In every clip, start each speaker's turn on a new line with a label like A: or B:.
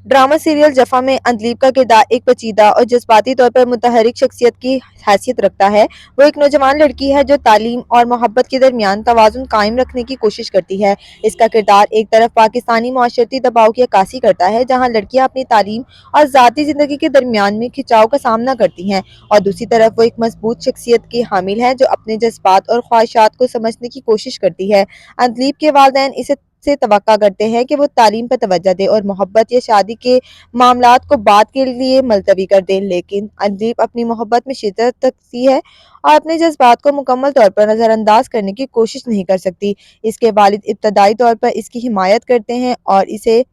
A: Drama serial जफ़ा में अंतलीब का किरदार एक पेचीदा और जज्बाती तौर पर मुतहरिक शख्सियत की हैसियत रखता है। वो एक नौजवान लड़की है जो तालीम और मोहब्बत के दरमियान तवाज़ुन कायम रखने की कोशिश करती है। इसका किरदार एक तरफ पाकिस्तानी माशरती दबाव की अक्कासी करता है, जहाँ लड़कियाँ अपनी तालीम और ज़ाती ज़िंदगी के दरमियान में खिंचाव का सामना करती हैं, और दूसरी तरफ वो एक मजबूत शख्सियत की हामिल है जो अपने जज्बात और ख्वाहिशात को समझने की कोशिश करती है। अंतलीब के वालिदैन इसे से तवक्का करते हैं कि वो तालीम पर तवज्जो दे और मोहब्बत या शादी के मामलात को बाद के लिए मुलतवी कर दें, लेकिन अंजीब अपनी मोहब्बत में शिद्दत रखती है और अपने जज्बात को मुकम्मल तौर पर नज़रअंदाज करने की कोशिश नहीं कर सकती। इसके वालिद इब्तदाई तौर पर इसकी हिमायत करते हैं और इसे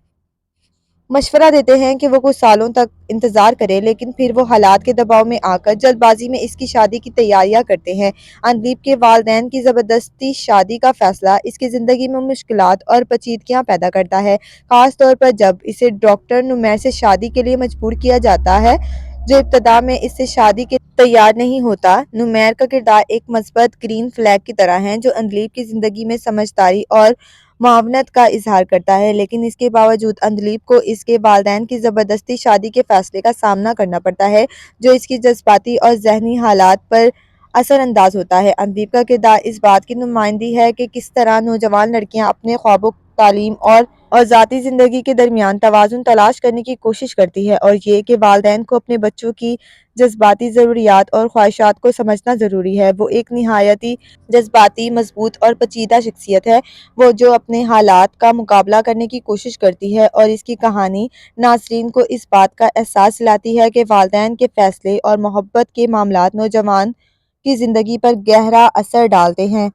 A: मशवरा देते हैं कि वो कुछ सालों तक इंतज़ार करे, लेकिन फिर वो हालात के दबाव में आकर जल्दबाजी में इसकी शादी की तैयारियां करते हैं। अंदलीब के वालिदैन की ज़बरदस्ती शादी का फैसला इसकी ज़िंदगी में मुश्किलात और पेचीदगियां पैदा करता है, ख़ास तौर पर जब इसे डॉक्टर नुमैर से शादी के लिए मजबूर किया जाता है, जो इब्तदा में इससे शादी के तैयार नहीं होता। नुमैर का किरदार एक मस्बत ग्रीन फ्लैग की तरह है जो अंदलीब की ज़िंदगी में समझदारी और मुआवनत का इजहार करता है, लेकिन इसके बावजूद अंदलीब को इसके वालिदैन की ज़बरदस्ती शादी के फैसले का सामना करना पड़ता है, जो इसकी जज्बाती और ज़हनी हालात पर असर अंदाज होता है। अंदलीब का किरदार इस बात की नुमाइंदगी है कि किस तरह नौजवान लड़कियां अपने ख्वाबों, तालीम और ज़ाती ज़िंदगी के दरमियान तवाज़ुन तलाश करने की कोशिश करती है, और ये कि वालिदैन को अपने बच्चों की जज्बाती ज़रूरियात और ख्वाहिशात को समझना ज़रूरी है। वो एक निहायती जज्बाती, मजबूत और पेचीदा शख्सियत है, वो जो अपने हालात का मुकाबला करने की कोशिश करती है, और इसकी कहानी नाज़रीन को इस बात का एहसास दिलाती है कि वालिदैन के फैसले और मोहब्बत के मामलात नौजवान की ज़िंदगी पर गहरा असर डालते हैं।